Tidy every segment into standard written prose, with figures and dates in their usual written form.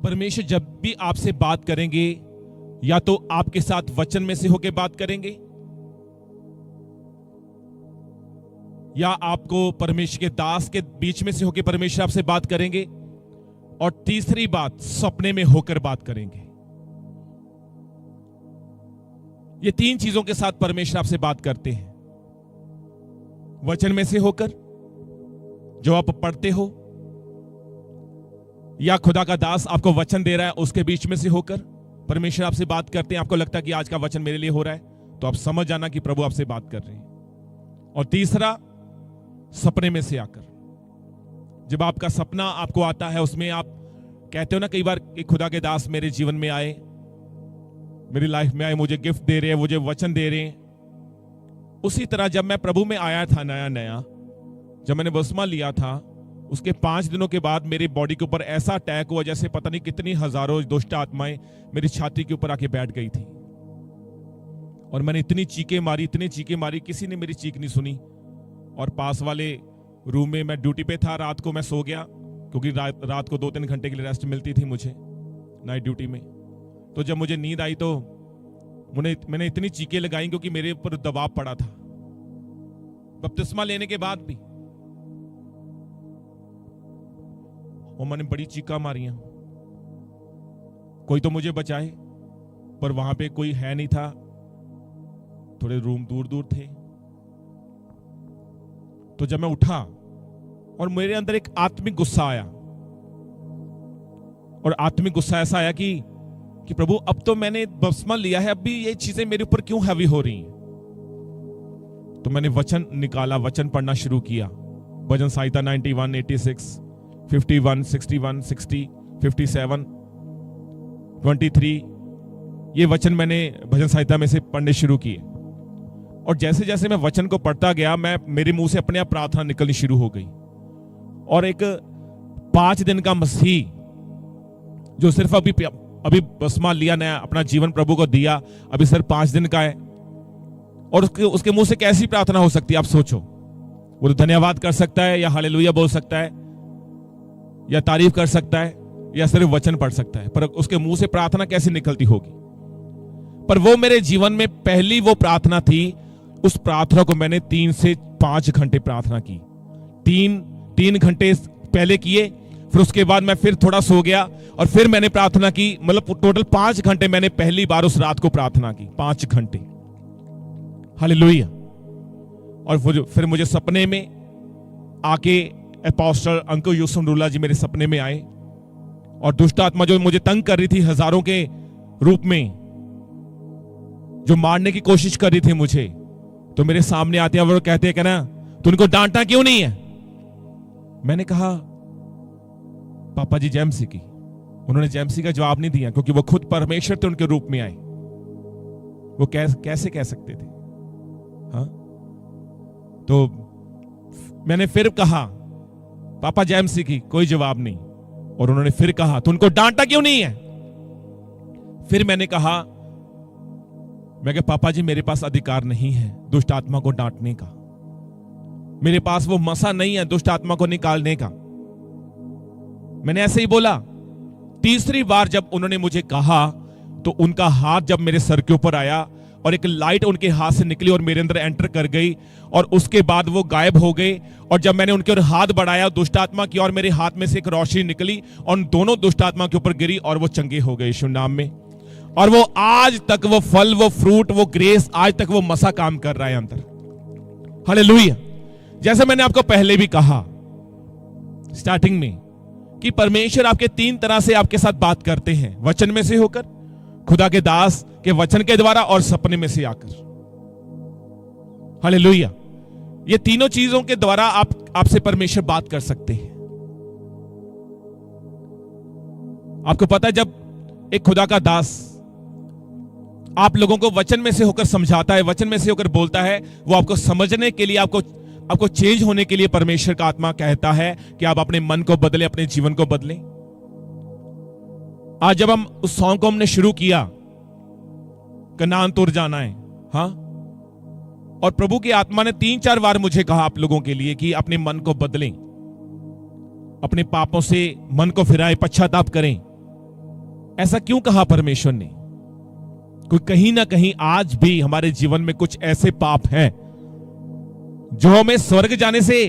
परमेश्वर जब भी आपसे बात करेंगे या तो आपके साथ वचन में से होकर बात करेंगे या आपको परमेश्वर के दास के बीच में से होकर परमेश्वर आपसे बात करेंगे, और तीसरी बात सपने में होकर बात करेंगे। ये तीन चीजों के साथ परमेश्वर आपसे बात करते हैं। वचन में से होकर जो आप पढ़ते हो, या खुदा का दास आपको वचन दे रहा है उसके बीच में से होकर परमेश्वर आपसे बात करते हैं। आपको लगता है कि आज का वचन मेरे लिए हो रहा है, तो आप समझ जाना कि प्रभु आपसे बात कर रहे हैं। और तीसरा, सपने में से आकर, जब आपका सपना आपको आता है, उसमें आप कहते हो ना कई बार कि खुदा के दास मेरे जीवन में आए, मेरी लाइफ में आए, मुझे गिफ्ट दे रहे हैं, मुझे वचन दे रहे हैं। उसी तरह जब मैं प्रभु में आया था नया, जब मैंने बपतिस्मा लिया था, उसके 5 दिनों के बाद मेरी बॉडी के ऊपर ऐसा अटैक हुआ जैसे पता नहीं कितनी हजारों दुष्ट आत्माएं मेरी छाती के ऊपर आके बैठ गई थी। और मैंने इतनी चीखें मारी, किसी ने मेरी चीख नहीं सुनी। और पास वाले रूम में मैं ड्यूटी पे था, रात को मैं सो गया, क्योंकि रात को 2-3 घंटे के लिए रेस्ट मिलती थी मुझे नाइट ड्यूटी में। तो जब मुझे नींद आई तो मैंने इतनी चीखें लगाई क्योंकि मेरे ऊपर दबाव पड़ा था बपतिस्मा लेने के बाद भी। और मैंने बड़ी चीखा मारियां, कोई तो मुझे बचाए, पर वहां पे कोई है नहीं था, थोड़े रूम दूर थे। तो जब मैं उठा और मेरे अंदर एक आत्मिक गुस्सा आया, और आत्मिक गुस्सा ऐसा आया कि प्रभु अब तो मैंने बपतिस्मा लिया है, अब भी ये चीजें मेरे ऊपर क्यों हैवी हो रही हैं। तो मैंने वचन निकाला, वचन पढ़ना शुरू किया। भजन संहिता 91, 86, 51, 61, 60, 57, 23, ये वचन मैंने भजन संहिता में से पढ़ने शुरू किए। और जैसे जैसे मैं वचन को पढ़ता गया, मेरे मुंह से अपने आप प्रार्थना निकलनी शुरू हो गई। और एक 5 दिन का मसीह जो सिर्फ अभी बपतिस्मा लिया, नया अपना जीवन प्रभु को दिया, अभी सिर्फ 5 दिन का है, और उसके मुंह से कैसी प्रार्थना हो सकती है आप सोचो। वो तो धन्यवाद कर सकता है, या हालेलुया बोल सकता है, या तारीफ कर सकता है, या सिर्फ वचन पढ़ सकता है, पर उसके मुंह से प्रार्थना कैसे निकलती होगी। पर वो मेरे जीवन में पहली वो प्रार्थना थी। उस प्रार्थना को मैंने 3 से 5 घंटे प्रार्थना की। 3 घंटे पहले किए, फिर उसके बाद मैं फिर थोड़ा सो गया, और फिर मैंने प्रार्थना की। मतलब टोटल 5 घंटे मैंने पहली बार उस रात को प्रार्थना की, 5 घंटे। हालेलुया। और फिर मुझे सपने में आके अपोस्टल अंकल यूसुफ नूरुल्लाह जी मेरे सपने में आए, और दुष्ट आत्मा जो मुझे तंग कर रही थी हजारों के रूप में, जो मारने की कोशिश कर रही थी मुझे, तो मेरे सामने आते हैं और कहते हैं कि ना तू उनको डांटा क्यों नहीं है। मैंने कहा पापा जी जेमसी की। उन्होंने जेमसी का जवाब नहीं दिया, क्योंकि वो खुद परमेश्वर थे, उनके रूप में आए। वो कैसे कह सकते थे। हाँ, तो मैंने फिर कहा पापा जेमसी की, कोई जवाब नहीं। और उन्होंने फिर कहा तो उनको डांटा क्यों नहीं है। फिर मैंने कहा, मैं पापा जी मेरे पास अधिकार नहीं है दुष्ट आत्मा को डांटने का, मेरे पास वो मसा नहीं है दुष्ट आत्मा को निकालने का। मैंने ऐसे ही बोला। तीसरी बार जब उन्होंने मुझे कहा, तो उनका हाथ जब मेरे सर के ऊपर आया, और एक लाइट उनके हाथ से निकली और मेरे अंदर एंटर कर गई, और उसके बाद वो गायब हो गए। और जब मैंने उनके ओर हाथ बढ़ाया दुष्ट आत्मा की, और मेरे हाथ में से एक रोशनी निकली और उन दोनों दुष्ट आत्मा के ऊपर गिरी, और वो चंगे हो गए यीशु नाम में। और वो आज तक वो फल, वो फ्रूट, वो ग्रेस, आज तक वो मसा काम कर रहा है अंदर। हालेलुया। जैसे मैंने आपको पहले भी कहा स्टार्टिंग में, कि परमेश्वर आपके 3 तरह से आपके साथ बात करते हैं। वचन में से होकर, खुदा के दास के वचन के द्वारा, और सपने में से आकर। हालेलुया। ये तीनों चीजों के द्वारा आपसे परमेश्वर बात कर सकते हैं। आपको पता है, जब एक खुदा का दास आप लोगों को वचन में से होकर समझाता है, वचन में से होकर बोलता है, वो आपको समझने के लिए, आपको चेंज होने के लिए परमेश्वर का आत्मा कहता है कि आप अपने मन को बदलें, अपने जीवन को बदलें। आज जब हम उस सॉन्ग को हमने शुरू किया, कनान तुर जाना है, हाँ, और प्रभु की आत्मा ने 3-4 बार मुझे कहा आप लोगों के लिए कि अपने मन को बदलें, अपने पापों से मन को फिराएं, पश्चाताप करें। ऐसा क्यों कहा परमेश्वर ने? कोई कहीं ना कहीं आज भी हमारे जीवन में कुछ ऐसे पाप हैं जो हमें स्वर्ग जाने से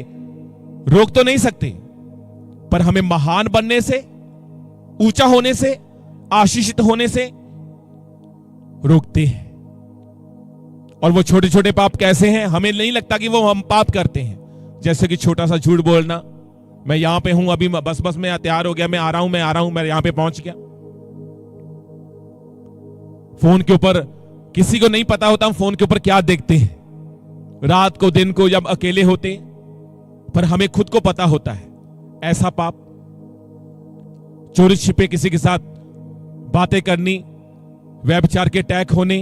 रोक तो नहीं सकते, पर हमें महान बनने से, ऊंचा होने से, आशीषित होने से रोकते हैं। और वो छोटे छोटे पाप कैसे हैं? हमें नहीं लगता कि वो हम पाप करते हैं। जैसे कि छोटा सा झूठ बोलना, मैं यहां पे हूं, अभी बस मैं तैयार हो गया, मैं आ रहा हूं, मैं यहां पे पहुंच गया। फोन के ऊपर किसी को नहीं पता होता हम फोन के ऊपर क्या देखते हैं, रात को दिन को जब अकेले होते, पर हमें खुद को पता होता है। ऐसा पाप। चोरी छिपे किसी के साथ बातें करनी, व्यभिचार के अटैक होने।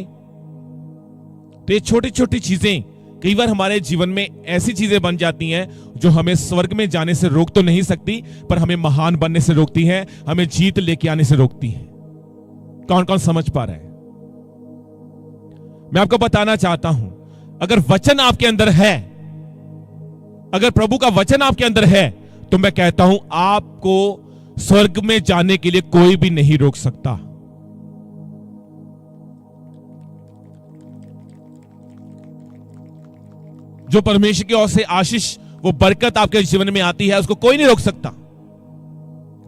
तो ये छोटी छोटी चीजें कई बार हमारे जीवन में ऐसी चीजें बन जाती हैं जो हमें स्वर्ग में जाने से रोक तो नहीं सकती, पर हमें महान बनने से रोकती हैं, हमें जीत लेके आने से रोकती हैं। कौन कौन समझ पा रहा है? मैं आपको बताना चाहता हूं, अगर वचन आपके अंदर है, अगर प्रभु का वचन आपके अंदर है, तो मैं कहता हूं आपको स्वर्ग में जाने के लिए कोई भी नहीं रोक सकता। जो परमेश्वर की ओर से आशीष, वो बरकत आपके जीवन में आती है, उसको कोई नहीं रोक सकता,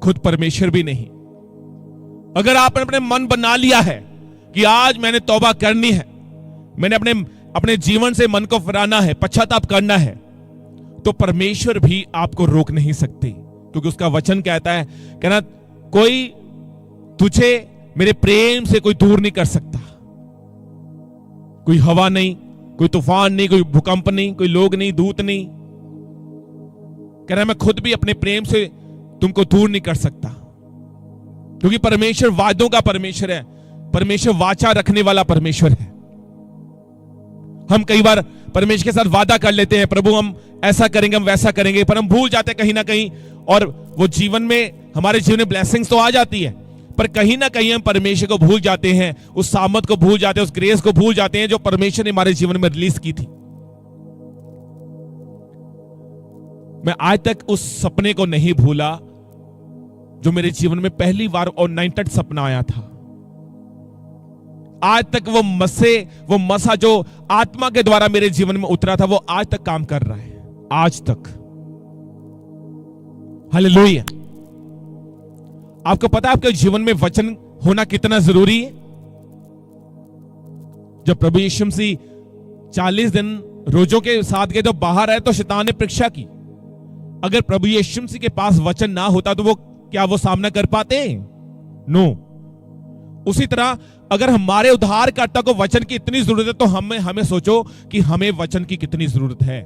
खुद परमेश्वर भी नहीं। अगर आपने अपने मन बना लिया है कि आज मैंने तौबा करनी है, मैंने अपने जीवन से मन को फिराना है, पश्चाताप करना है, तो परमेश्वर भी आपको रोक नहीं सकते, क्योंकि उसका वचन कहता है, कहना कोई तुझे मेरे प्रेम से कोई दूर नहीं कर सकता। कोई हवा नहीं, कोई तूफान नहीं, कोई भूकंप नहीं, कोई लोग नहीं, दूत नहीं। कह रहा मैं खुद भी अपने प्रेम से तुमको दूर नहीं कर सकता, क्योंकि परमेश्वर वादों का परमेश्वर है, परमेश्वर वाचा रखने वाला परमेश्वर है। हम कई बार परमेश्वर के साथ वादा कर लेते हैं, प्रभु हम ऐसा करेंगे, हम वैसा करेंगे, पर हम भूल जाते हैं कहीं ना कहीं, और वो जीवन में, हमारे जीवन में ब्लेसिंग्स तो आ जाती है, पर कहीं ना कहीं हम परमेश्वर को भूल जाते हैं, उस सामर्थ को भूल जाते हैं, उस ग्रेस को भूल जाते हैं जो परमेश्वर ने हमारे जीवन में रिलीज की थी। मैं आज तक उस सपने को नहीं भूला जो मेरे जीवन में पहली बार और नाइट सपना आया था। आज तक वो मसा जो आत्मा के द्वारा मेरे जीवन में उतरा था, वो आज तक काम कर रहा है, आज तक। हालेलुया। आपको पता है आपके जीवन में वचन होना कितना जरूरी है? जब प्रभु यीशु मसीह 40 दिन रोजों के साथ गए तो बाहर आए, तो शैतान ने परीक्षा की। अगर प्रभु यीशु मसीह के पास वचन ना होता तो वो सामना कर पाते? नो। उसी तरह अगर हमारे उद्धारकर्ता को वचन की इतनी जरूरत है, तो हमें सोचो कि हमें वचन की कितनी जरूरत है।